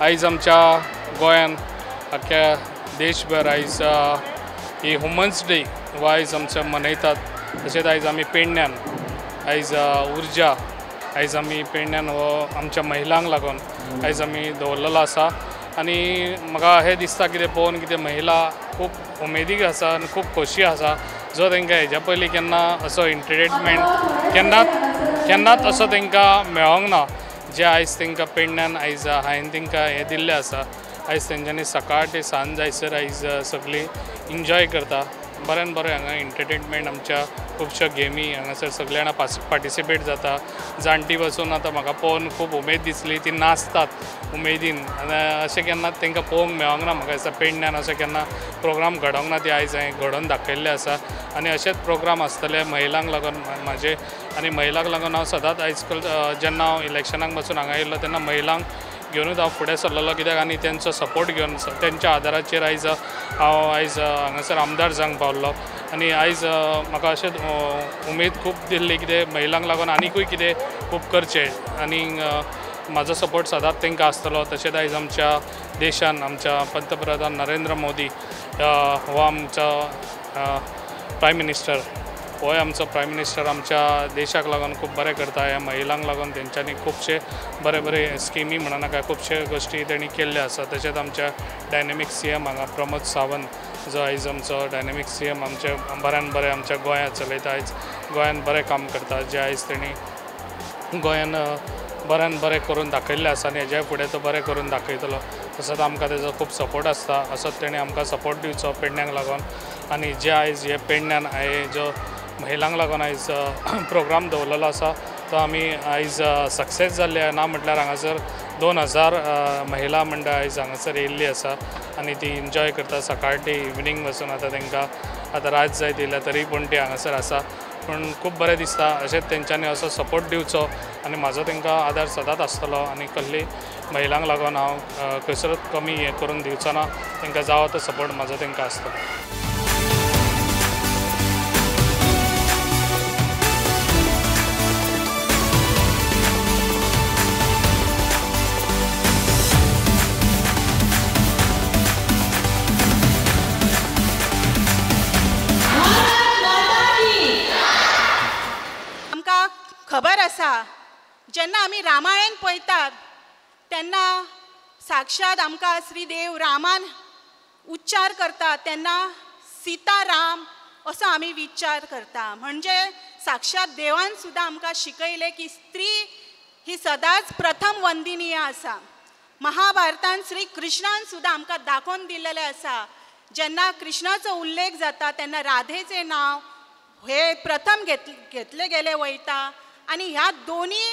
आयज आमच्या गोंयान अख्ख्या देशभर आयज ही वुमन्स डे हो आयज आमचे मनयतात। तशेंच आयज आमी पेडण्यान आयज उर्जा आयज आमी पेडण्यान हो आमच्या महिलांक लागून आयज आमी दवरलेलो आसा। आनी म्हाका हे दिसता कितें पळोवन कितें महिला खूब उमेदीक आसा आनी खूब खोशी आसा जो तांकां हेज्या पयलीं केन्ना असो एंटरटेनमेंट केन्नाच असो तांकां मेळोंक ना जे आयज तांकां पेडण्यान आयज हांवें तांकां हें दिल्लें आसा। आयज तेंच्यांनी सकाळ ते सांज जायसर आयज सगळीं एन्जॉय करता। बऱ्यान बरें हांगा एंटरटेनमेंट आमच्या खुबश्या गेमी हांगासर सगळे जाणां पार्टिसिपेट जाता। जाणटी पासून आतां म्हाका पळोवन खूब उमेद दिसली, ती नाचतात उमेदीन आनी अशें केन्ना तांकां पळोवंक मेळोंक ना। म्हाका दिसता पेडण्यान अशें केन्ना प्रोग्राम घडोंक ना, ती आयज हांवें घडोवन दाखयल्ले आसा। आनी अशेंच प्रोग्राम आसतले महिलांक लागून म्हाजे आनी महिलांक लागून हांव सदांच आयज जेन्ना हांव इलेक्शनाक पासून हांगा येयल्लो तेन्ना महिलांक घेवनूच हांव फुडें सरलेलो, कित्याक आनी तेंचो सपोर्ट घेवन तेंच्या आदाराचेर आयज हांव आयज हांगासर आमदार जावंक पावल्लो। आनी आयज म्हाका अशें उमेद खूब दिल्ली कितें महिलांक लागून आनीकूय कितें खूब करचें आनी म्हाजो सपोर्ट सदांच तांकां आसतलो। तशेंच आयज आमच्या देशान आमच्या पंतप्रधान नरेंद्र मोदी हो आमचो प्रायम मिनिस्टर होय आमचो प्रायम मिनिस्टर आमच्या देशाक लागून खूब बरें करता। ह्या महिलांक लागून तेंच्यांनी खुबशे बरे बरे स्किमी म्हणा नाका खुबशे गोश्टी तेणी केल्ल्यो आसा। तशेंच आमच्या डायनॅमीक CM हांगा प्रमोद सावंत जो आयज आमचो डायनॅमीक CM आमचे बऱ्यान बरें आमच्या गोंयांत चलयता, आयज गोंयान बरें काम करता, जे आयज तेणी गोंयान बऱ्यान बरें करून दाखयल्लें आसा आनी हेज्या फुडें तो बरें करून दाखयतलो। तसोच आमकां तेजो खूब सपोर्ट आसता। असोच तेणें आमकां सपोर्ट दिवचो पेडण्यांक लागून। आनी जे आयज हे पेडण्यान हांवें जो महिलांक लागून आयज प्रोग्राम दवरलेलो आसा तो आमी आयज सक्सेस जाल्ले ना म्हटल्यार हांगासर 2000 महिला मंडळ आयज हांगासर येयल्ली आसा आनी ती एन्जॉय करता सकाळ ते इवनिंग वचून। आतां तांकां आतां रात जायत येयल्या तरी पूण ती हांगासर आसा। पूण खूब बरें दिसता अशेंच तेंच्यांनी असो सपोर्ट दिवचो आनी म्हाजो तांकां आदार सदांच आसतलो। आनी कसली महिलांक लागून हांव खंयसरूच कमी हें करून दिवचो ना, तांकां जावो तो सपोर्ट म्हाजो तांकां आसतलो। खबर आसा जेन्ना आमी रामायण पळयतात तेन्ना साक्षात आमकां श्री देव रामान उच्चार करता तेन्ना सीता राम असो आमी विचार करता। म्हणजे साक्षात देवान सुद्दां आमकां शिकयलें की स्त्री ही सदांच प्रथम वंदनीय आसा। महाभारतान श्री कृष्णान सुद्दां आमकां दाखोवन दिलेलें आसा जेन्ना कृष्णाचो उल्लेख जाता तेन्ना राधेचें नांव हे प्रथम घेतले गेले वयता। आनी ह्या दोनी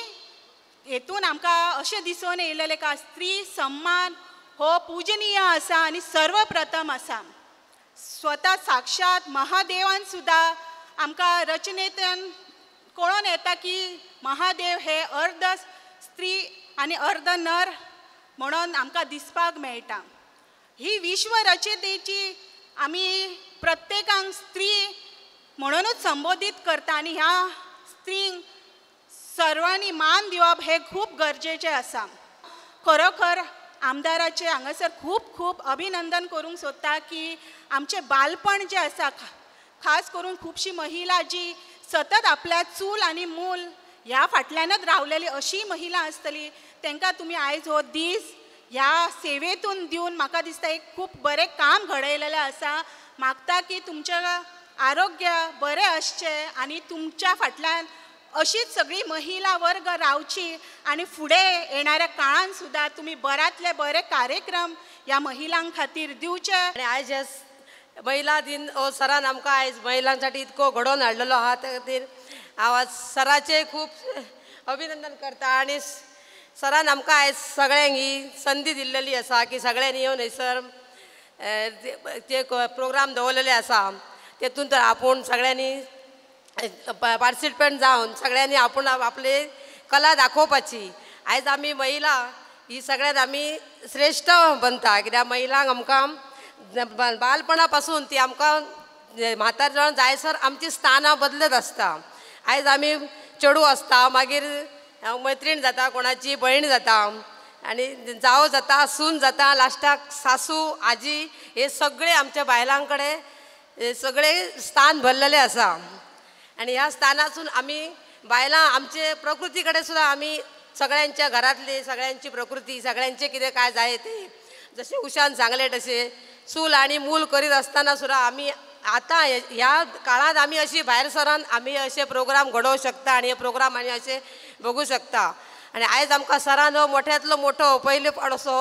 हेतून आमकां अशें दिसून येयलेलें का स्त्री सम्मान हो पूजनीय आसा आनी सर्वप्रथम आसा। स्वता साक्षात महादेवान सुद्दां आमकां रचनेंतल्यान कळोवन येता की महादेव हे अर्ध स्त्री आनी अर्ध नर म्हणून आमकां दिसपाक मेळटा। ही विश्व रचनेची आमी प्रत्येकांक स्त्री म्हणूनच संबोधीत करता आनी ह्या स्त्रींक सर्वांनी मान दिवप हे खूब गरजेचें आसा। खरोखर आमदाराचे हांगासर खूब खूब अभिनंदन करूंक सोदता की आमचें बालपण जें आसा खास करून खुबशी महिला जी सतत आपल्या चूल आनी मूल ह्या फाटल्यानच रावलेली अशी महिला आसतली तांकां तुमी आयज हो दीस ह्या सेवेतून दिवन म्हाका दिसता एक खूब बरें काम घडयलेलें आसा। मागता की तुमचें आरोग्य बरें आसचें आनी तुमच्या फाटल्यान अशीच सगळी महिला वर्ग रावची आनी फुडें येणाऱ्या काळान सुद्दां तुमी बऱ्यांतले बरे कार्यक्रम ह्या महिलांक खातीर दिवचे। आनी आयज महिला दिन हो सरान आमकां आयज महिलांसाठी इतको घडोवन हाडलेलो आहा त्या खातीर हांव आज सराचे खूब अभिनंदन करता। आनी सरान आमकां आयज सगळ्यांक ही संदी दिल्लेली आसा की सगळ्यांनी येवन हयसर ते प्रोग्राम दवरलेले आसा तेतून तर आपूण सगळ्यांनी पार्टिसिपेंट जावन सगळ्यांनी आपूण आपली कला दाखोवपाची। आयज आमी महिला ही सगळ्यांत आमी श्रेश्ठ बनता कित्याक महिलांक आमकां बालपणा पासून ती आमकां म्हातारपण जायसर आमची स्थानां बदलत आसता। आयज आमी चेडूं आसता मागीर मैत्रीण जाता कोणाची भयण जाता आणि जावं जाता सून जाता लास्टाक सासू आजी हे सगळे आमच्या बायलांकडे सगळे स्थान भरलेले असा आणि ह्या स्थानातून आम्ही बायलां आमचे प्रकृतीकडे सुद्धा आम्ही सगळ्यांच्या घरातले सगळ्यांची प्रकृती सगळ्यांचे कितें काय जाय ते जसे उशान सांगले तसे चूल आणि मूल करीत असताना सुद्धा आम्ही आता ह्या काळात आम्ही अशी भायर सरान आम्ही असे प्रोग्राम घडोवंक शकता आणि हे प्रोग्राम आनी असे बघू शकता आणि आयज आमकां सरान हो मोठ्यांतलो मोठो पयले असो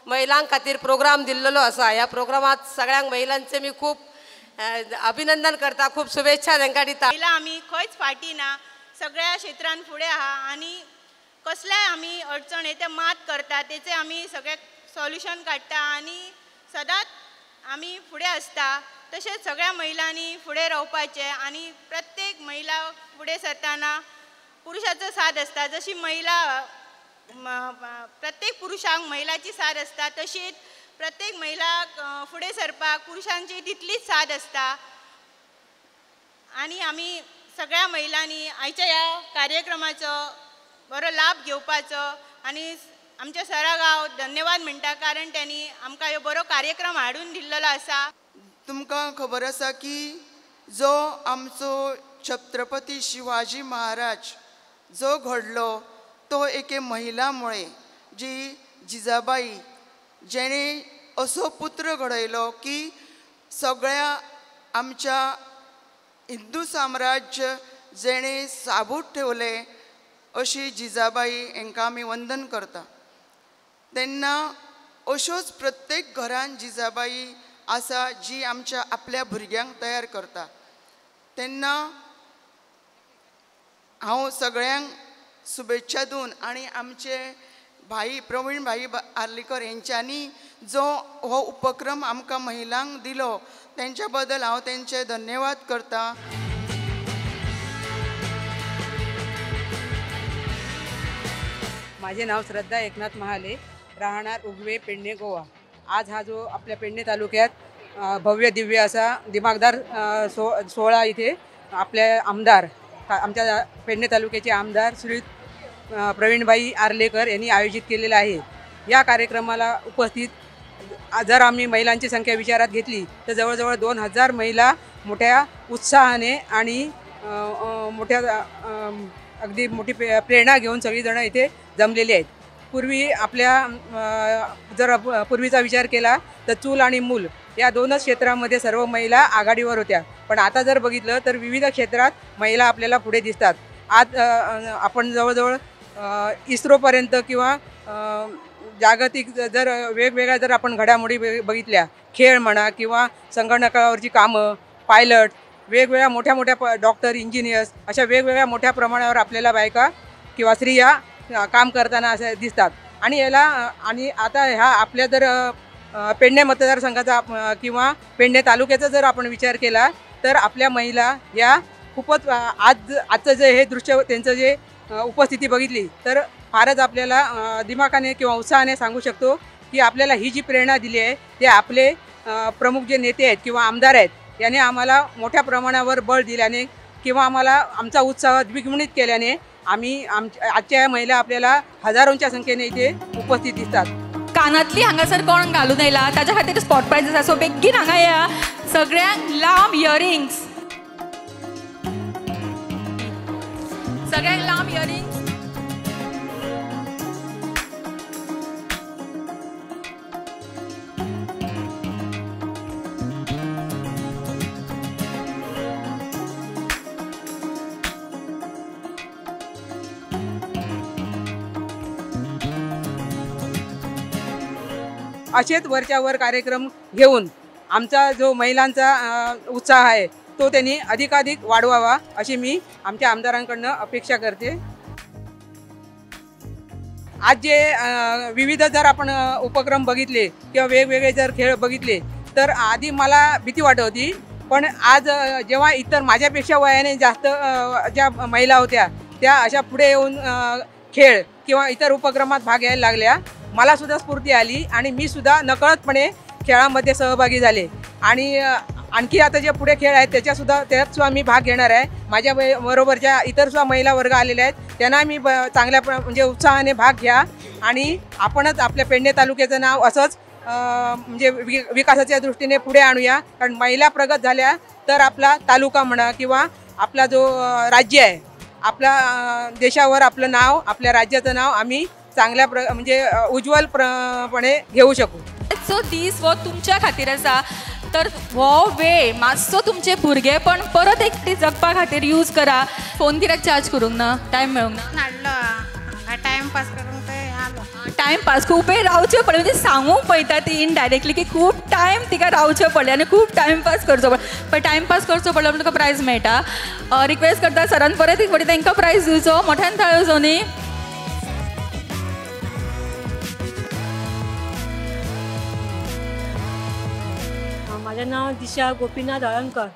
महिलां खातीर प्रोग्राम दिल्लो असा ह्या प्रोग्रामात सगळ्यांक महिलांचे मी खूप अभिनंदन करता खूप शुभेच्छा तांकां दिता महिला आमी खंयच फाटी ना सगळ्या क्षेत्रांत फुडें आहा आणि कसल्याय आमी अडचण येते मात करता तेचे आमी सगळे सॉल्युशन काडटा आणि सदांच आमी फुडें आसता तशेंच सगळ्या महिलांनी फुडें रावपाचें आणि प्रत्येक महिला फुडें सरतना पुरुषाचो साथ असता जशी महिला प्रत्येक पुरुषांक महिलाची साथ असता तशीच प्रत्येक महिलाक फुडें सरपाक पुरुषांची तितलीच साथ असता आणि आमी सगळ्या महिलांनी आयच्या ह्या कार्यक्रमाचो बरो लाभ घेवपाचो आणि आमच्या सराक हांव धन्यवाद म्हणटा कारण त्यांनी आमकां ह्यो बरो कार्यक्रम हाडून दिल्लो आसा। तुमकां खबर आसा की जो आमचो छत्रपती शिवाजी महाराज जो घडलो तो एके महिलामुळे जी जिजाबाई जेणे असो पुत्र घडयलो की सगळ्या आमच्या हिंदू साम्राज्य जेणे साबूत ठेवले अशी जिजाबाई हांकां आमी वंदन करता। तेन्ना अश्योच प्रत्येक घरान जिजाबाई आसा जी आमच्या आपल्या भुरग्यांक तयार करता। तेन्ना हांव सगळ्यांक शुभेच्छा दिवन आणि आमचे भाई प्रवीण भाई आर्लेकर यांच्यानी जो हो उपक्रम आमकां महिलांक दिलो त्यांच्या बद्दल हांव तेंचे धन्यवाद करता। माझे नाव श्रद्धा एकनाथ महाले, राहणार उगवे, पेडणे, गोवा। आज हा जो आपल्या पेडणे तालुक्यात भव्य दिव्य असा दिमागदार सोहळा इथे आपल्या आमदार आमच्या पेडणे तालुक्याचे आमदार श्री प्रवीणभाई आर्लेकर यांनी आयोजित केलेला आहे। या कार्यक्रमाला उपस्थित जर आम्ही महिलांची संख्या विचारात घेतली तर जवळजवळ 2000 महिला मोठ्या उत्साहाने आणि मोठ्या अगदी मोठी प्रेरणा घेऊन सगळीजण इथे जमलेली आहेत। पूर्वी आपल्या जर पूर्वीचा विचार केला तर चूल आणि मूल या दोनच क्षेत्रामध्ये सर्व महिला आघाडीवर होत्या, पण आता जर बघितलं तर विविध क्षेत्रात महिला आपल्याला पुढे दिसतात। आज आपण जवळजवळ इस्रोपर्यंत किंवा जागतिक जर वेगवेगळ्या जर आपण घडामोडी बघितल्या, खेळ म्हणा किंवा संगणकावरची कामं, पायलट, वेगवेगळ्या मोठ्या मोठ्या डॉक्टर, इंजिनियर्स अशा वेगवेगळ्या मोठ्या प्रमाणावर आपल्याला बायका किंवा स्त्रिया काम करताना असे दिसतात। आणि याला आणि आता ह्या आपल्या जर पेडणे मतदारसंघाचा किंवा पेडणे तालुक्याचा जर आपण विचार केला तर आपल्या महिला या खूपच आजचं जे हे दृश्य त्यांचं जे उपस्थिती बघितली तर फारच आपल्याला दिमाखाने किंवा उत्साहाने सांगू शकतो की आपल्याला ही जी प्रेरणा दिली आहे ते आपले प्रमुख जे नेते आहेत किंवा आमदार आहेत याने आम्हाला मोठ्या प्रमाणावर बळ दिल्याने किंवा आम्हाला आमचा उत्साह द्विगुणित केल्याने आम्ही आजच्या महिला आपल्याला हजारोंच्या संख्येने इथे उपस्थित दिसतात। कानातली हांगासर कोण घालून येयला ताच्या खातीर स्पॉट प्राइज आसा, सो बेगीन हांगा या। सगळ्यांक लांब इयरिंग्स, सगळ्यांक लांब इयरिंग्स। असेच वरच्यावर कार्यक्रम घेऊन आमचा जो महिलांचा उत्साह आहे तो त्यांनी अधिकाधिक वाढवावा अशी मी आमच्या आमदारांकडून अपेक्षा करते। आज जे विविध जर आपण उपक्रम बघितले किंवा वेगवेगळे जर खेळ बघितले तर आधी मला भीती वाटत होती, पण आज जेव्हा इतर माझ्यापेक्षा वयाने जास्त ज्या महिला होत्या त्या अशा पुढे येऊन खेळ किंवा इतर उपक्रमात भाग घ्यायला लागल्या, मला सुद्धा स्फूर्ती आली आणि मी सुद्धा नकळतपणे खेळामध्ये सहभागी झाले। आणि आणखी आता जे पुढे खेळ आहेत त्यात सुद्धा मी भाग घेणार आहे. माझ्या बरोबरच्या इतर सुद्धा महिला वर्ग आलेल्या आहेत, त्यांना मी चांगल्या म्हणजे उत्साहाने भाग घ्या आणि आपणच आपल्या पेडणे तालुक्याचं नाव असंच म्हणजे विकासाच्या दृष्टीने पुढे आणूया. कारण महिला प्रगत झाल्या तर आपला तालुका म्हणा किंवा आपला जो राज्य आहे, आपल्या देशावर आपलं नाव, आपल्या राज्याचं नाव आम्ही चांगल्या म्हणजे उज्ज्वलपणे घेऊ शकू. सो दीस वो तुमच्या खातीर आसा, तर हो वेळ मातसो तुमचे भुरगेपण परत एकटी जगपा खातीर यूज करा. फोन कित्याक चार्ज करूंक ना, टायम मेळूंक ना? हाडलो टायमपास करूंक ते आलो. टायमपास खूब वेळ रावचें पडलें, म्हणजे सांगूंक पळयता ती इनडायरेक्टली की खूब टायम तिका रावचें पडलें आनी खूब टायमपास करचो पडलो. पण टायमपास करचो पडलो म्हणून तुका प्रायज मेळटा. रिक्वेस्ट करता सरान परत एक फावटी तांकां प्रायज दिवचो. मोठ्यान थाळयो न्ही. माझें नांव दिशा गोपीनाथ हळणकर.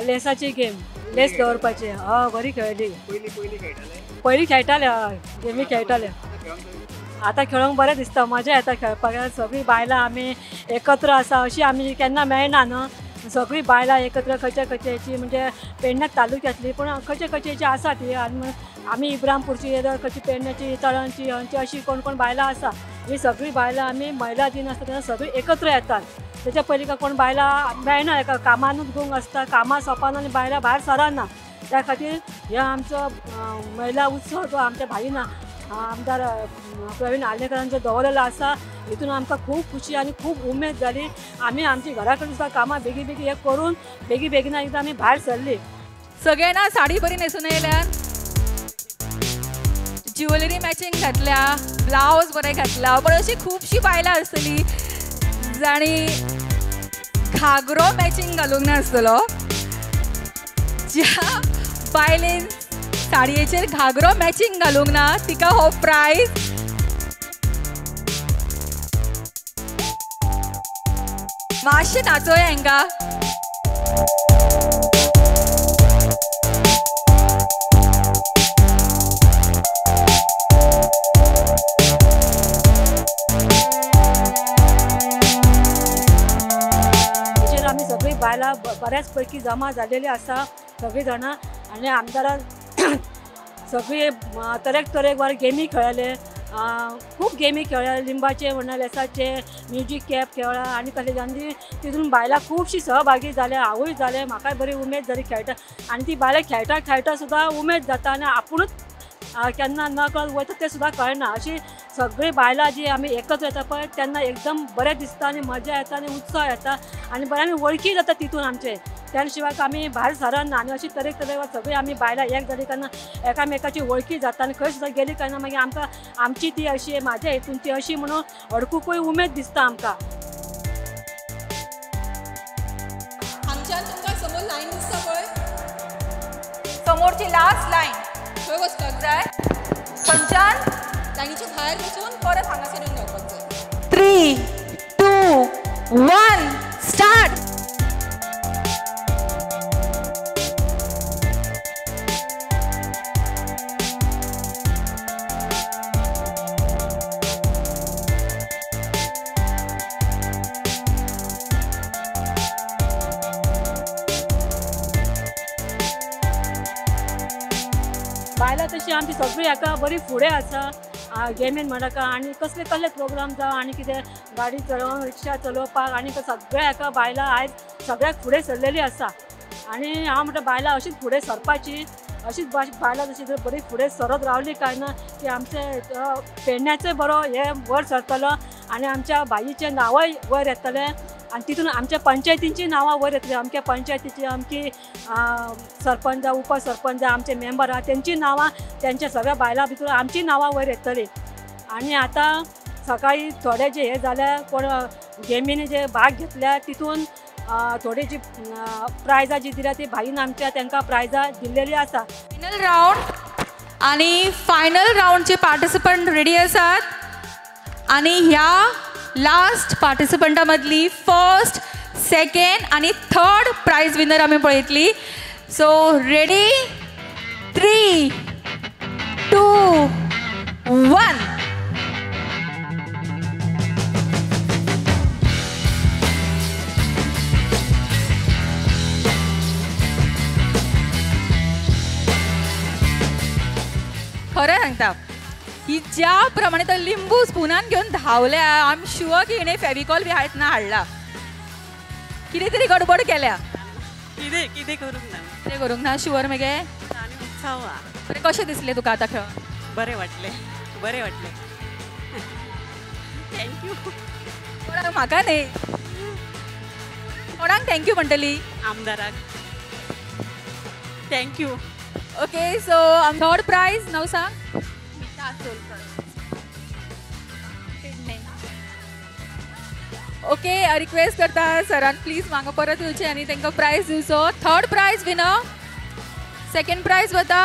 लेसाची गेम, लेस दवरपाचे. हय बरी खेळली. पयलीं खेळटाले, हय गेमी खेळटाले. आतां खेळूंक बरें दिसता, मजा येता खेळपाक. सगळीं बायलां आमी एकत्र आसा, अशी आमी केन्ना मेळना न्हू. सगळीं बायलां एकत्र खंयच्या खंयच्याची म्हणजे पेडणे तालुक्यांतली पूण खंयच्या खंयच्याची आसा ती. आनी आमी इब्रामपूरची खंयची पेडण्याची तळणची हंची अशी कोण कोण बायलां आसा. ही सगळीं बायलां आमी महिला दिन आसता तेन्ना सगळीं एकत्र येतात. त्याच्या पयलीं का कोण बायलां मेळना, एका कामानूच गुंग आसता, कामां सोंपाना आनी बायलां भायर सरना. त्या खातीर हे आमचो महिला उत्सव जो आमच्या भाईन आमदार प्रवीण आर्लेकरान जो दवरलेलो आसा, हितून आमकां खूब खुशी आनी खूब उमेद जाली. आमी आमची घरा कडेन सुद्दां कामां बेगी बेगी हे करून बेगीना एकदां आमी भायर सरली. सगळ्यांना साडी बरी न्हेसून येयल्या, ज्युवेलरी मॅचिंग घातल्या, ब्लावज बरें घातला. पण अशी खुबशीं बायलां आसतली जाणी घागरो मॅचिंग घालूंक नासतलो. ज्या बायलेन साडयेचेर घागरो मॅचिंग घालूंक ना तिका हो प्रायज. मातशें नाचोया हांकां. आमी सगळीं बायलां बऱ्याच पैकी जमा जालेली आसा सगळीं जाणां. आनी आमदारान सगळी तरेकवार गेमी खेळले, खूब गेमी खेळ्ळ्या. लिंबाचे म्हणा, लेसाचे, म्युजीक कॅप खेळ्ळा आनी तशें जाणी तितून बायलां खुबशीं सहभागी जाले. हांवूय जालें, म्हाकाय बरी उमेद जाली खेळटा. आनी ती बायलां खेळटा खेळटा सुद्दां उमेद जाता आनी आपुणूच केन्ना नकळत वयता तें सुद्दां कळना. अशी सगळीं बायलां जी आमी एकत्र येता पळय तेन्ना एकदम बरें दिसता आनी मजा येता आनी उत्साह येता आनी बरें आमी वळखी जाता तितून आमचे. त्या शिवाय आमी भायर सरना आनी अशी तरेकवार सगळीं आमी बायलां एक जाली तेन्ना एकामेकाची वळखी जाता. आनी खंय सुद्दां गेली तेन्ना मागीर आमकां आमची ती अशी, म्हाज्या हितून ती अशी म्हणून अडकुकूय उमेद दिसता आमकां. हांगच्यान तुमकां समोर लायन दिसता पळय, समोरची लास्ट लायन खंय वचपाक जाय. थंयच्यान लायनीच्या भायर वचून परत हांगासर येवन रावपाक जाय. 3, 2, 1 स्टार्ट. बायलां तशी आमची सगळीं हाका बरी फुडें आसा गेमीन म्हणटा. आनी कसले कसले प्रोग्राम जावं आनी कितें गाडी चलोवंक, रिक्षा चलोवपाक आनी सगळ्या हाका बायलां आयज सगळ्याक फुडें सरलेली आसा. आनी हांव म्हणटा बायलां अशीच फुडें सरपाची, अशीच बायलां जशी बरी फुडें सरत रावली काय ना की आमचे पेडण्याचें बरो हे वयर सरतलो आनी आमच्या बाईचें नांवय वयर येतलें. आनी तितून आमच्या पंचायतींची नांवां वयर येतली. अमक्या पंचायतीची अमकी सरपंच, उपसरपंच, आमचे मेंबर आहा तेंची नांवां, तेंच्या सगळ्या बायलां भितर आमची नांवां वयर येतली. आनी आतां सकाळीं थोडे जे हे जाल्या कोण गेमींनी जे भाग घेतल्या तितून थोडी जी प्रायजां जी दिल्या ती भाईन आमच्या तांकां प्रायजां दिल्लेली आसा. फायनल रावंड आनी फायनल रावंडचे पार्टिसिपंट रेडी आसात आनी ह्या लास्ट पार्टिसिपंटा मदली फर्स्ट, सेकंड आनी थर्ड प्रायज विनर आमी पळयतली. So ready, 3, 2, 1. खरें सांगता ही ज्या प्रमाणे तो लिंबू स्पुनान घेऊन धावल्या आय एम शुअर की हिणें फेविकॉल बी हायत ना हाडला कितें तरी गडबड केल्या कितें करूंक ना कितें करूंक ना शुअर मगे आनी उत्सव बरें कशें दिसलें तुका आतां खेळ बरें वाटलें थँक्यू कोणाक म्हाका न्ही कोणाक थँक्यू म्हणटली आमदाराक thank you okay so third prize नाव सांग ओके रिक्वेस्ट करता सरान प्लीज म्हाका परत येवचें आनी तांकां प्रायज दिवचो third prize winner second prize वता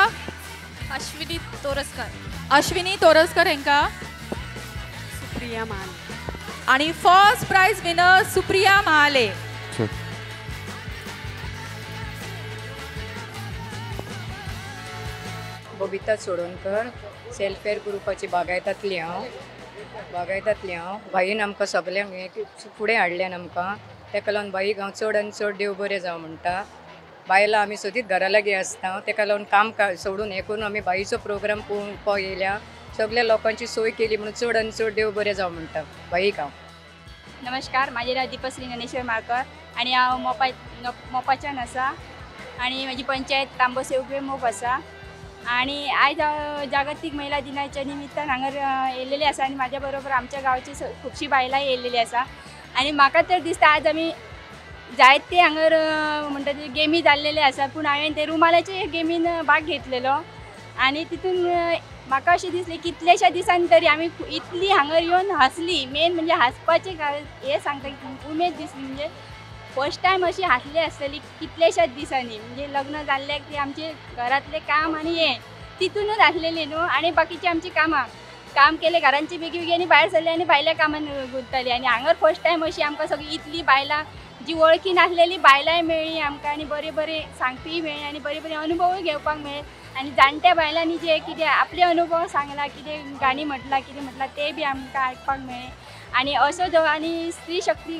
अश्विनी तोरस्कर हेंकां सुप्रिया महाले आणि first prize winner Supriya Mahale Babita Sodonkar self help ग्रुपाची बागायतांतली हांव बाईन आमकां सगल्यांक फुडें हाडल्यान आमकां तेका लागून बाईक हांव चड आनी चड देव बरें जावं म्हणटा बायलां आमी सदींच घरा लागीं आसता तेका लागून काम सोडून हें करून आमी बाईचो प्रोग्राम पळोवपाक येयल्या सगळ्या लोकांची सोय केली म्हणून चड आनी चड देव बरें जावं म्हणटा बाईक हांव नमस्कार माझे नाव दीपश्री ज्ञानेश्वर माळकर आणि हांव मोपाच्यान आसा आणि माझी पंचायत तांबोसे उगवे मोप आसा आणि आयज जागतीक महिला दिनाच्या निमित्तान हांगर येयलेली आसा आणि माझ्या बरोबर आमच्या गांवची खुबशी बायलां येयलेली आसा आणि म्हाका तर दिसता आज आमी जायते हांगर म्हणटा ते गेमी जाल्लेले आसा पूण हांवें ते रुमालाचे गेमीन भाग घेतलेलो आणि तितून म्हाका अशें दिसलें कितलेशा दिसांनी तरी आमी इतली हांगर येवन हांसली मेन म्हणजे हांसपाचें हें सांगता उमेद दिसली म्हणजे फर्स्ट टायम अशी हांसली आसतली कितलेशाच दिसांनी म्हणजे लग्न जाल्ल्याक ती आमचे घरातले काम आनी हें तितूनच आसलेली न्हू आनी बाकीची आमची कामां काम केले घरांची बेगी आनी भायर सरली आनी भायल्या कामान गुंतताली आनी हांगर फर्स्ट टायम अशी आमकां सगळी इतली बायलां जी वळखी नासलेली बायलांय मेळ्ळी आमकां आनी बरे बरे सांगपीय मेळ्ळे आनी बरे बरे अनुभवूय घेवपाक मेळ्ळे आनी जाणट्या बायलांनी जे कितें आपले अनुभव सांगला कितें गाणी म्हटला कितें म्हटला ते बी आमकां आयकपाक मेळ्ळे आनी असो जो आनी स्त्री शक्ती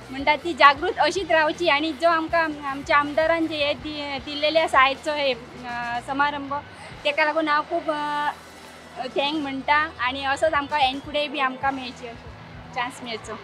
म्हणटा ती जागृत अशीच रावची आनी जो आमकां आमच्या आमदारान जे हे दिल्लेले आसा आयचो हे समारंभ तेका लागून हांव खूब थँक म्हणटा आनी असोच आमकां हें फुडें बी आमकां मेळची चान्स मेळचो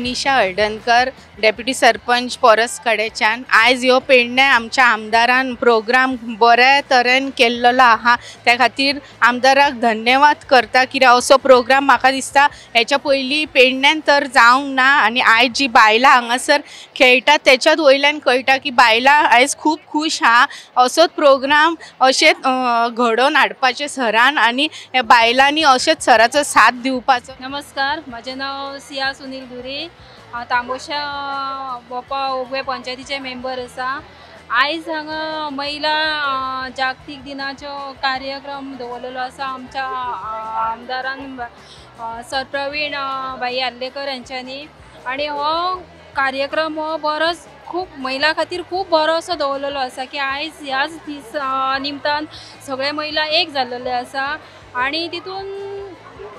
निशा हळदणकर डेप्युटी सरपंच परस कडेच्यान आयज ह्यो पेडण्या आमच्या आमदारान प्रोग्राम बऱ्या तरेन केल्लो आहा त्या खातीर आमदाराक धन्यवाद करता कित्याक असो प्रोग्राम म्हाका दिसता हेच्या पयलीं पेडण्यान तर जावंक ना आनी आयज जी बायलां हांगासर खेळटात तेच्याच वयल्यान कळटा की बायलां आयज खूब खूश आहा असोच प्रोग्राम अशेंच घडोवन हाडपाचें सरान आनी ह्या बायलांनी अशेंच सराचो साथ दिवपाचो नमस्कार म्हजें नांव सिया सुनील धुरी हांव तांबोशा बोपा उगवे पंचायतीचे मेंबर आसा आयज हांगा महिला जागतीक दिनाचो कार्यक्रम दवरलेलो आसा आमच्या आमदारान सर प्रवीण भाई आर्लेकर यांच्यांनी आनी हो कार्यक्रम हो बरोच खूब महिला खातीर खूब बरो असो दवरलेलो आसा की आयज ह्याच दीस निमतान सगळे महिला एक जाल्लेले आसा आनी तितून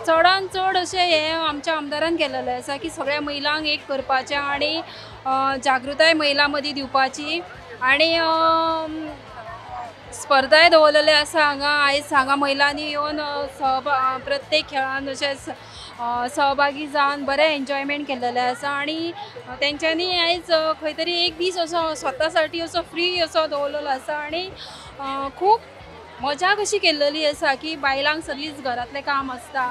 चडान चड अशें हे आमच्या आमदारान केलेलें आसा की सगळ्या महिलांक एक करपाचें आनी जागृताय महिलां मदीं दिवपाची आनी स्पर्धाय दवरलेले आसा हांगा आयज हांगा महिलांनी येवन प्रत्येक खेळान अशेंच सहभागी जावन बरें एन्जॉयमेंट केल्लेलें आसा आनी तेंच्यांनी आयज खंय तरी एक दीस असो स्वतासाठी असो फ्री असो दवरलेलो आसा आनी खूब मजा कशी केल्लेली आसा की बायलांक सगळींच घरांतलें काम आसता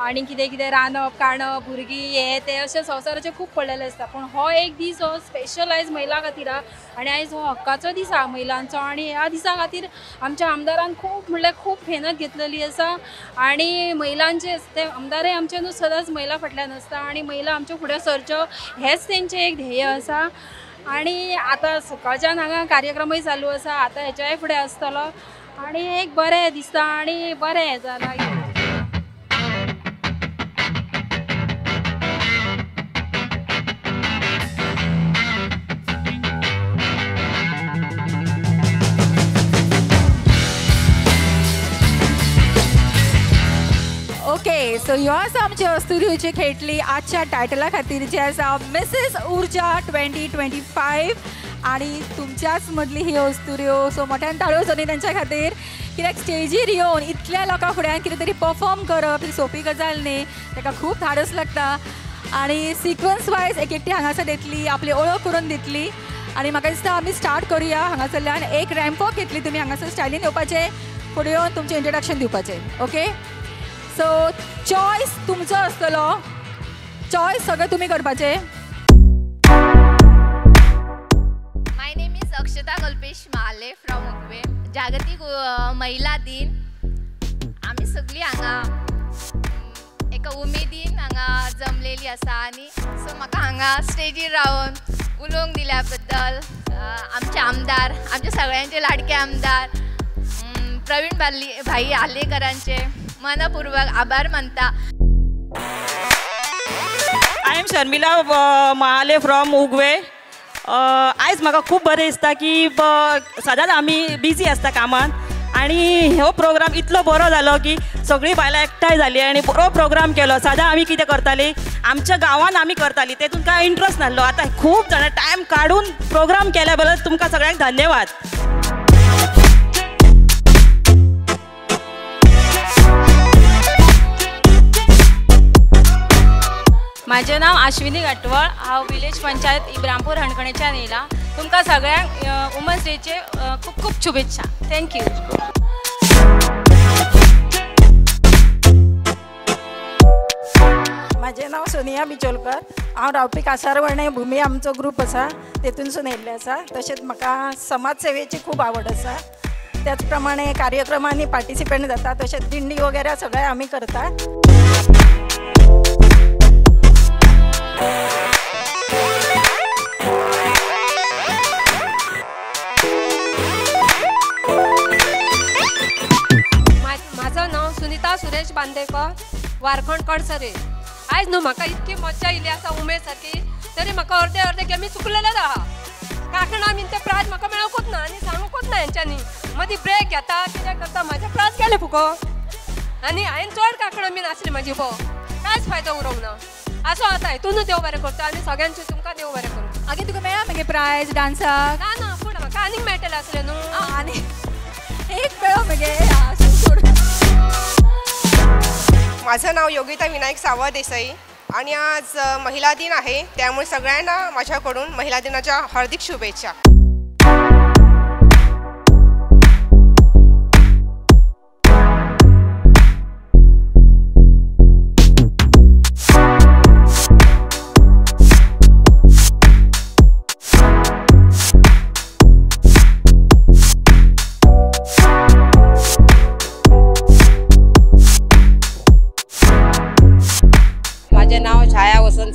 आनी कितें कितें रांदप काडप भुरगीं हे ते अशें संवसाराचें खूब पडलेलें आसता पूण हो एक दीस हो स्पेशल आयज महिलां खातीर आनी आयज हो हक्काचो दीस आसा महिलांचो आनी ह्या दिसा खातीर आमच्या आमदारान खूब म्हणल्यार खूब मेहनत घेतलेली आसा आनी महिलांचे ते आमदारय आमचे न्हू सदांच महिला फाटल्यान आसता आनी महिला आमच्यो फुडें सरच्यो हेंच तेंचें एक ध्येय आसा आनी आतां सकाळच्यान हांगा कार्यक्रमय चालू आसा आतां हेच्याय फुडें आसतलो आनी एक बरें दिसता आनी बरें हें जालां ओके सो ह्यो आसा आमची अस्तुरीची खेळटली आजच्या टायटला खातीर जी आसा मिसेस उर्जा 2025 आणि तुमच्याच मदली ही अस्तुऱ्यो सो मोठ्यान ताळयो जाली तेंच्या खातीर कित्याक स्टेजीर येवन इतल्या लोकां फुड्यान कितें तरी परफॉर्म करप ही सोपी गजाल न्ही ताका खूब धाडस लागता आनी सिक्वन्स वायज एक एकटी हांगासर येतली आपली ओळख करून दितली आनी म्हाका दिसता आमी स्टार्ट करुया हांगासरल्यान एक रॅम्पॉक घेतली तुमी हांगासर स्टायलीन येवपाचें फुडें येवन तुमचें इंट्रोडक्शन दिवपाचें ओके सो चॉयस तुमचो आसतलो चॉयस सगळें तुमी करपाचें my name is Akshata Kalpesh Mahale from Ugwe जागतिक महिला दिन आमी सगळीं हांगा एका उमेदीन हांगा जमलेली आसा आनी सो म्हाका हांगा स्टेजीर रावन उलोवंक दिल्या बद्दल आमचे आमदार आमचे सगळ्यांचे लाडके आमदार प्रवीण भाई आलेकरांचे मनपूर्वक आभार मानता I am Sharmila Mahale from Ugwe आयज म्हाका खूब बरें दिसता की सदांच आमी बिजी आसता कामान आनी हो प्रोग्राम इतलो बरो जालो की सगळीं बायलां एकठांय जाली आनी बरो प्रोग्राम केलो सदां आमी कितें करतालीं आमच्या गांवांत आमी करतालीं तेतून कांय इंट्रस्ट नासलो आतां खूब जाणां टायम काडून प्रोग्राम केल्या बद्दल तुमकां सगळ्यांक धन्यवाद माझे नाव अश्विनी गटवळ हांव विलेज पंचायत इब्रामपूर हणकणेच्यान येयला तुमकां सगळ्यांक वुमन्स डेचे खूब खूब शुभेच्छा थँक्यू माझे नाव सोनिया बिचोलकर हांव रावपी कासारवणे भुमी आमचो ग्रूप आसा तेतूनसून येयल्ले आसा तशेंच म्हाका समाज सेवेची खूब आवड आसा त्याच प्रमाणे कार्यक्रमांनी पार्टिसिपेट जाता तशेंच दिंडी वगैरे सगळें आमी करतात माझं नाव सुनीता सुरेश बांदेकर वारखंड कडसरे आयज न्हू म्हाका इतकी मज्जा येयली आसा उमेद सारकी तरी म्हाका अर्दे अर्दे गेमी चुकलेलेच आहा कांकणा बीन ते प्रायज म्हाका मेळोकूच ना आनी सांगूकूच ना हेंच्यांनी मदीं ब्रेक घेता कितें करता म्हाजे प्रायज गेले फुको आनी हांवें चड कांकणां बीन आसली म्हाजी कांयच फायदो उरोंक ना असो आता हितून देव बरें करता आनी सगळ्यांचे तुमकां देव बरें करूं आगे तुका मेळ्ळा मगे प्रायज डान्साक ना ना पूण म्हाका आनीक मेळटलें आसलें न्हू आनी एक मेळ्ळो मगे माझं नाव योगिता विनायक सावंत देसाई आणि आज महिला दिन आहे त्यामुळे सगळ्यांना माझ्याकडून महिला दिनाच्या हार्दिक शुभेच्छा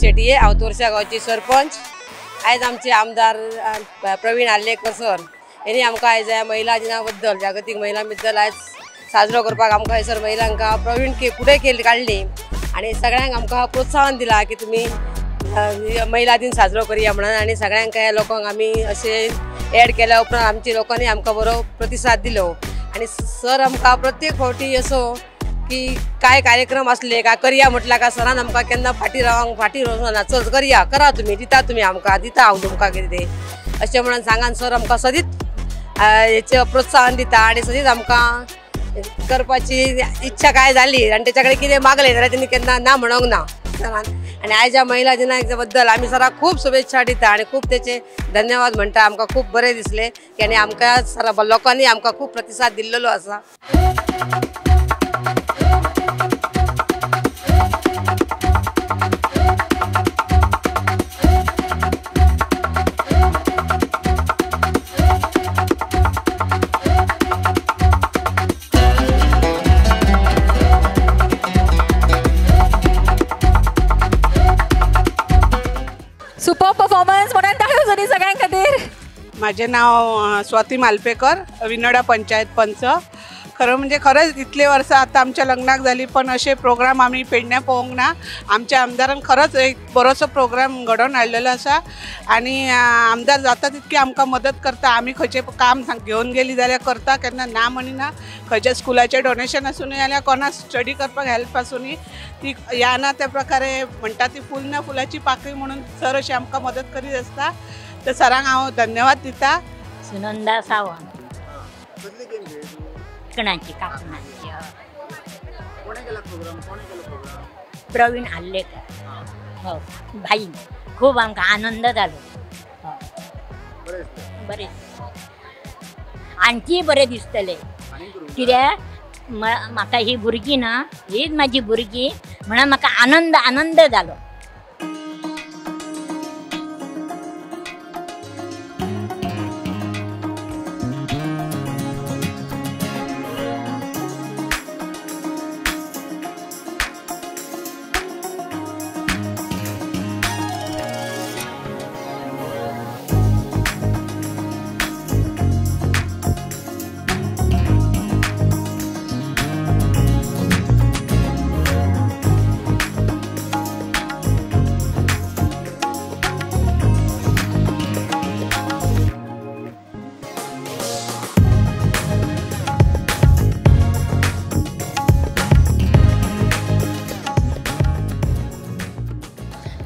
शेट्ये हांव तोरशा गांवची सरपंच आयज आमचे आमदार प्रवीण आल्लेकर सर हेणी आमकां आयज महिला दिना बद्दल जागतीक महिला बद्दल आयज साजरो करपाक आमकां हैसर महिलांका प्रवीण फुडें काडली आनी सगळ्यांक आमकां प्रोत्साहन दिला की तुमी महिला दिन साजरो करया म्हणून आनी सगळ्यांक ह्या लोकांक आमी अशें एड केल्या उपरांत आमच्या लोकांनी आमकां बरो प्रतिसाद दिलो आनी सर आमकां प्रत्येक फावटी असो की काय कार्यक्रम असले काय करया म्हटल्यार का सरान आमकां केन्ना फाटी रावना चल करया करा तुमी दिता तुमी आमकां दिता हांव तुमकां कितें अशें म्हणून सांगान सर आमकां सदींच हेचे प्रोत्साहन दिता आनी सदींच आमकां करपाची इच्छा काय जाली आनी तेच्या कडेन कितें मागलें जाल्यार तेणी केन्ना ना म्हणोंक ना सरान. आनी आयज ह्या महिला दिना बद्दल आमी सराक खूब शुभेच्छा दिता आनी खूब तेचे धन्यवाद म्हणटा. आमकां खूब बरें दिसलें की आनी आमकां सर लोकांनी आमकां खूब प्रतिसाद दिल्लो आसा. सुपर परफॉर्मन्स म्हणून टाळ्यो सगळ्यां खातीर. माझे नाव स्वाती मालपेकर, विनोडा पंचायत पंच. खरं म्हणजे खरंच इतले वर्ष आता आमच्या लग्नाक झाली पण असे प्रोग्राम आम्ही पेडण्या पळोवंक ना. आमच्या आमदारान खरंच एक बरोसो प्रोग्राम घडोवन हाडलेलो आसा आणि आमदार जाता तितकी आमकां मदत करता. आमी खंयचें काम घेवन गेली जाल्यार करता, केन्ना ना म्हणिना. खंयच्या स्कुलाचें डोनेशन आसूनी जाल्यार कोणा स्टडी करपाक हेल्प आसूनी ती ह्या ना त्या प्रकारे म्हणटा ती फूल ना फुलाची पाकळी म्हणून सर अशी आमकां मदत करीत आसता. तर सरांक हांव धन्यवाद दिता. सुनंदा सावंत काकणाची काकणाची प्रवीण आल्लेकर हो भाई खूब आमकां आनंद जालो. बरें आणखी बरें दिसतलें कित्याक म्हाका ही भुरगीं ना, हीच म्हाजी भुरगीं म्हणून म्हाका आनंद जालो.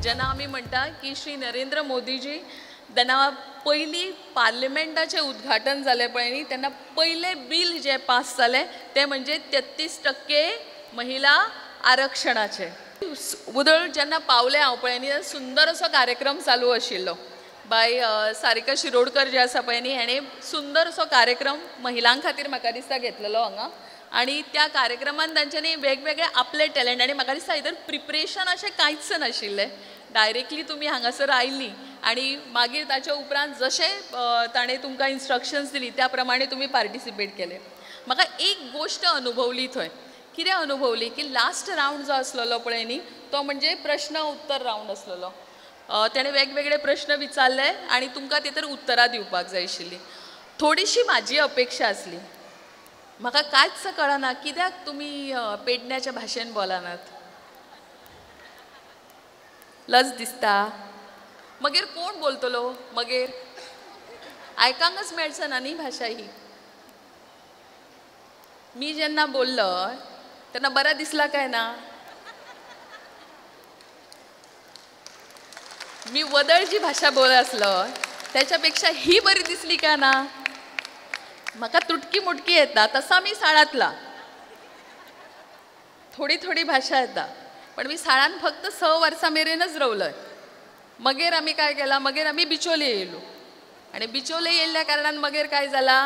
जेन्ना आमी म्हणटा की श्री नरेंद्र मोदीजी जेन्ना पयली पार्लिमेंटाचें उद्घाटन जालें पळय न्ही तेन्ना पयलें बिल जें पास जालें तें म्हणजे 33% महिला आरक्षणाचें. उदळ जेन्ना पावलें हांव पळय न्ही सुंदर असो कार्यक्रम चालू आशिल्लो. बाय सारिका शिरोडकर जे आसा पळय न्ही हेणें सुंदर असो कार्यक्रम महिलां खातीर म्हाका दिसता घेतलेलो हांगा. आणि त्या कार्यक्रमान तांच्यांनी वेगवेगळे आपले टॅलंट आणि म्हाका दिसता इतर प्रिपरेशन अशें कांयच नाशिल्लें. डायरेक्टली तुमी हांगासर आयिल्लीं आनी मागीर ताच्या उपरांत जशें ताणें तुमकां इन्स्ट्रक्शन्स दिली त्या प्रमाणे तुमी पार्टिसिपेट केलें. म्हाका एक गोश्ट अनुभवली थंय. कितें अनुभवली की लास्ट रावंड जो आसलेलो पळय न्ही तो म्हणजे प्रश्न उत्तर रावंड आसलेलो. तेणें वेगवेगळे प्रश्न विचारले आनी तुमकां तेतर उत्तरां दिवपाक जाय आशिल्लीं. थोडीशी म्हाजी अपेक्षा आसली. म्हाका कांयच कळना कित्याक तुमी पेडण्याच्या भाशेन बोलनात. लज दिसता. मागीर कोण बोलतलो मागीर आयकांकच मेळचना ना न्ही भाशा ही. मी जेन्ना बोललो तेन्ना बरें दिसला काय ना. मी वदळ जी भाशा बोलत आसलो त्याच्यापेक्षा ही बरी दिसली काय ना. म्हाका तुटकी मुटकी येता तसा मी शाळांतला. थोडी भाशा येता पण मी शाळांत फक्त 6 वर्सां मेरेनच रावलोय. मागीर आमी काय केला मागीर आमी बिचोले येयलो आनी बिचोले येयल्ल्या कारणान मागीर काय जाला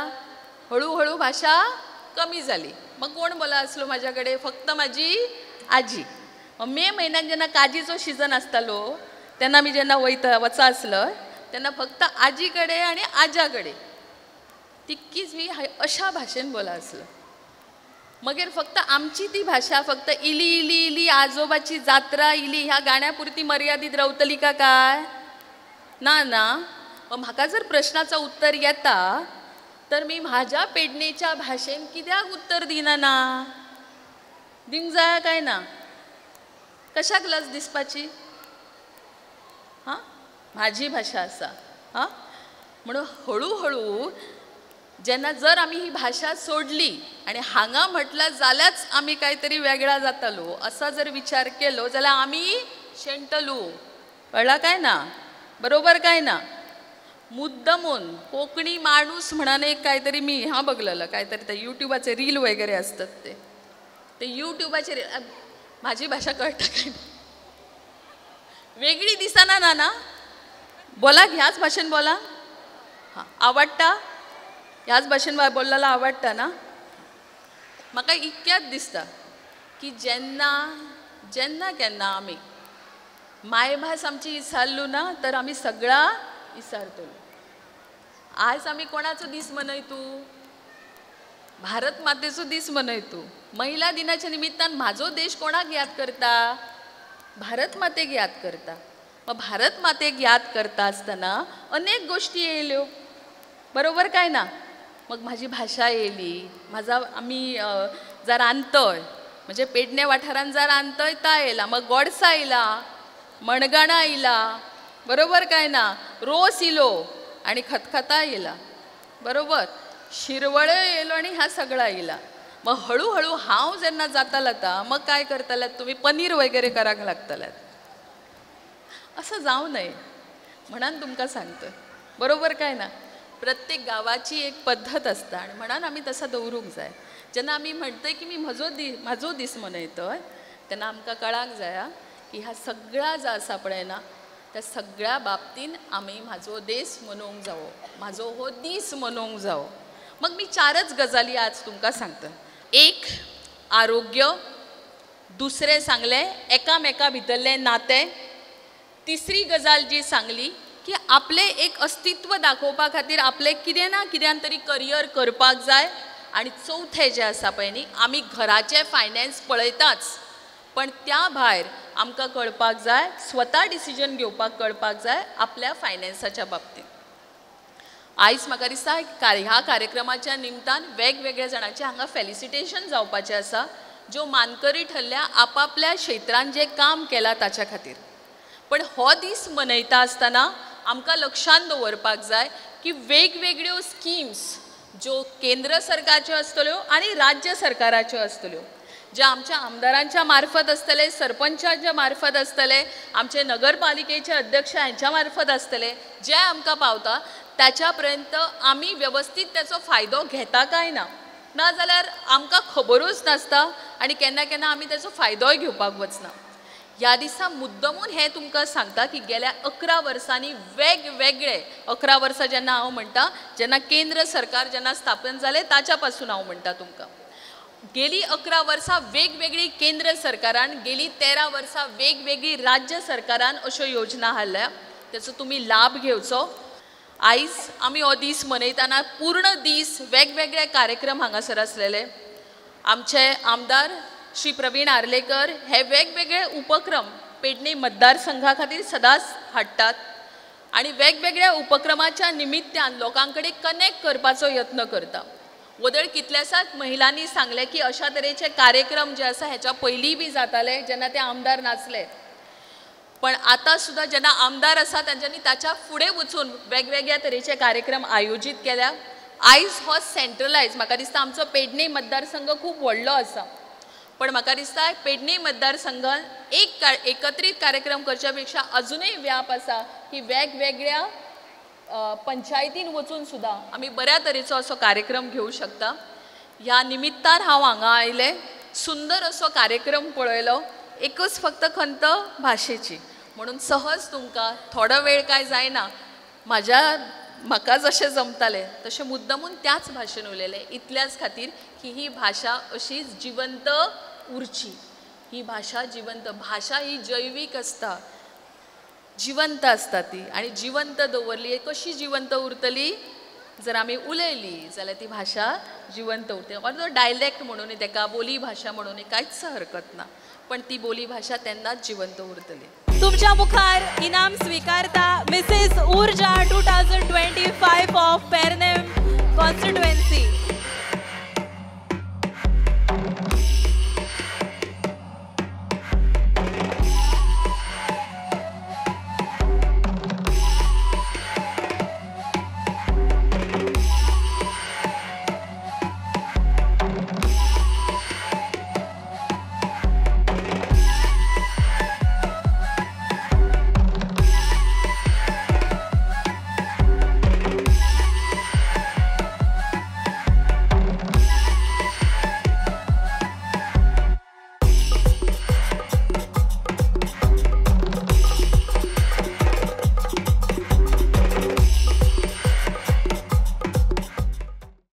हळू भाशा कमी जाली. मग कोण बोला आसलो म्हाज्या कडेन फक्त म्हाजी आजी. मे म्हयन्यान जेन्ना काजीचो सिजन आसतालो तेन्ना आमी जेन्ना वचा आसलो तेन्ना फक्त आजी कडेन आनी आज्या कडेन तितकीच मी अशा भाशेन बोला आसलो. मागीर फक्त आमची ती भाशा फक्त इली इली इली आजोबाची जात्रा इली ह्या गाण्यापुरती मर्यादित रावतली का काय ना ना. म्हाका जर प्रश्नाचं उत्तर येता तर मी माझ्या पेडणेच्या भाशेन कित्याक उत्तर दिना ना. दिवंक जाय काय ना. कशाक लज दिसपाची. हां माझी भाशा आसा. हां म्हणून हळूहळू जेन्ना जर आमी ही भाशा सोडली आणि हांगा म्हटलं जाल्याच आमी काहीतरी वेगळा जातालो असा जर विचार केलो जाल्यार आमी शेणटलो. कळला काय ना. बरोबर काय ना. मुद्दमून कोकणी माणूस म्हणून एक काहीतरी मी बघलेलं काहीतरी ते यूट्यूबाचे रील वगैरे असतात ते यूट्यूबाचे रील माझी भाषा कळतं काय वेगळी दिसना ना बोला ह्याच भाषेन बोला हां आवडटा ह्याच भाषेन बोललेला आवडटा ना म्हाका इतक्यात दिसता की जेन्ना जेन्ना केन्ना आमी मायभास आमची इसारलो ना तर आमी सगळा इसारतलो आज आमी कोणाचो दीस मनयतू भारत मातेचो दीस मनयतू महिला दिनाच्या निमित्तान म्हाजो देश कोणाक याद करता भारत मातेक याद करता मग भारत मातेक याद करता आसतना अनेक गोष्टी येयल्यो बरोबर काय ना मग माझी भाषा येयली माझा आमी जर रांदतय म्हणजे पेडणे वाठारान जर रांदतय ता येयला मग गोडसा येयला मणगणा येयला बरोबर काय ना रोस इलो आणि खतखता येयला बरोबर शिरवळ्यो येयलो आणि ह्या सगळा येयला मग हळूहळू हांव जेन्ना जाताला मग काय करताल्यात तुम्ही पनीर वगैरे कराक लागताल्यात असं जाऊ नये म्हणून तुमका सांगतोय बरोबर काय ना प्रत्येक गावाची एक पद्धत असता आणि म्हणून आम्ही तसा दवरूंक जाय जेन्ना आमी म्हणतोय की मी म्हाजो दीस मनयतोय तेन्ना आमकां कळाक जाय की ह्या सगळा जो आसा पळय ना त्या सगळ्या बाबतीन आमी म्हाजो देश मनोवंक जावो म्हाजो हो दीस मनोवंक जावो मग मी 4च गजाली आज तुमकां सांगता एक आरोग्य दुसरें सांगलें एकामेका भितरलें नातें तिसरी गजाल जी सांगली की आपले एक अस्तित्व दाखोवपा खातीर आपले कितें ना कित्यान तरी करियर करपाक जाय आणि चौथें जें आसा पळय न्ही आमी घराचे फायनान्स पळयताच पण त्या भायर आमकां कळपाक जाय स्वता डिसिजन घेवपाक कळपाक जाय आपल्या फायनान्साच्या बाबतींत आयज म्हाका दिसता ह्या कार्यक्रमाच्या निमतान वेगवेगळ्या जाणांचे हांगा फेलिसिटेशन जावपाचें आसा ज्यो मानकरी ठरल्या आपापल्या क्षेत्रांत जें काम केलां ताच्या खातीर पण हो दीस मनयता आसतना आमकां लक्षांत दवरपाक जाय की वेगवेगळ्यो स्किम्स ज्यो केंद्र सरकारच्यो आसतल्यो आनी राज्य सरकाराच्यो आसतल्यो जे आमच्या आमदारांच्या मार्फत आसतले सरपंचांच्या मार्फत आसतले आमचे नगरपालिकेचे अध्यक्ष हांच्या मार्फत आसतले जे आमकां पावता त्याच्या पर्यंत आमी व्यवस्थित त्याचो फायदो घेता काय ना नाजाल्यार आमकां खबरूच नासता आनी केन्ना केन्ना आमी त्याचो फायदोय घेवपाक वचना ह्या दिसा मुद्दमून हें तुमकां सांगता की गेल्या 11 वर्सांनी वेगवेगळे 11 वर्सां जेन्ना हांव म्हणटा जेन्ना केंद्र सरकार जेन्ना स्थापन जालें ताच्या पासून हांव म्हणटा तुमकां गेली 11 वर्सां वेगवेगळी केंद्र सरकारान गेली 13 वर्सां वेगवेगळी राज्य सरकारान अश्यो योजना हाडल्या त्याचो तुमी लाभ घेवचो आयज आमी हो दीस मनयतना पूर्ण दीस वेगवेगळे कार्यक्रम हांगासर आसलेले आमचे आमदार श्री प्रवीण आर्लेकर हे वेगवेगळे उपक्रम पेडणे मतदारसंघा खातीर सदांच हाडटात आणि वेगवेगळ्या उपक्रमाच्या निमित्तान लोकां कडेन कनेक्ट करपाचो यत्न करता वदळ कितल्याशाच महिलांनी सांगले की अशा तरेचे कार्यक्रम जे आसा हेच्या पयलीं बी जाताले जेन्ना ते आमदार नासले पण आता सुद्धा जेन्ना आमदार आसा तांच्यांनी ताच्या फुडें वचून वेगवेगळ्या तरेचे कार्यक्रम आयोजीत केल्या आयज हो सेंट्रलायज म्हाका दिसता आमचो पेडणे मतदारसंघ खूब व्हडलो आसा पण म्हाका दिसता पेडणे मतदारसंघान एकत्रीत कार्यक्रम करच्या पेक्षा अजूनय व्याप आसा की वेगवेगळ्या पंचायतीन वचून सुद्धा आमी बऱ्या तरेचो असो कार्यक्रम घेवं शकता ह्या निमित्तान हांव हांगा आयले सुंदर असो कार्यक्रम पळयलो एकच फक्त खंत भाशेची म्हणून सहज तुमकां थोडो वेळ काय जायना म्हाका जशें जमतालें तशें मुद्दमून त्याच भाशेन उलयलें इतल्याच खातीर की ही भाशा अशीच जिवंत उरची ही भाशा जिवंत भाशा ही जैवीक आसता जिवंत आसता ती आनी जिवंत दवरली कशी जिवंत उरतली जर आमी उलयली जाल्यार ती भाशा जिवंत उरतली ऑर डायलेक्ट म्हणून ताका बोली भाशा म्हणून कांयच हरकत ना पण ती बोली भाशा तेन्नाच जिवंत उरतली तुमच्या मुखार इनाम स्वीकारता मिसेस ऊर्जा 2025 ऑफ पेरनेम कॉन्स्टिट्युएन्सी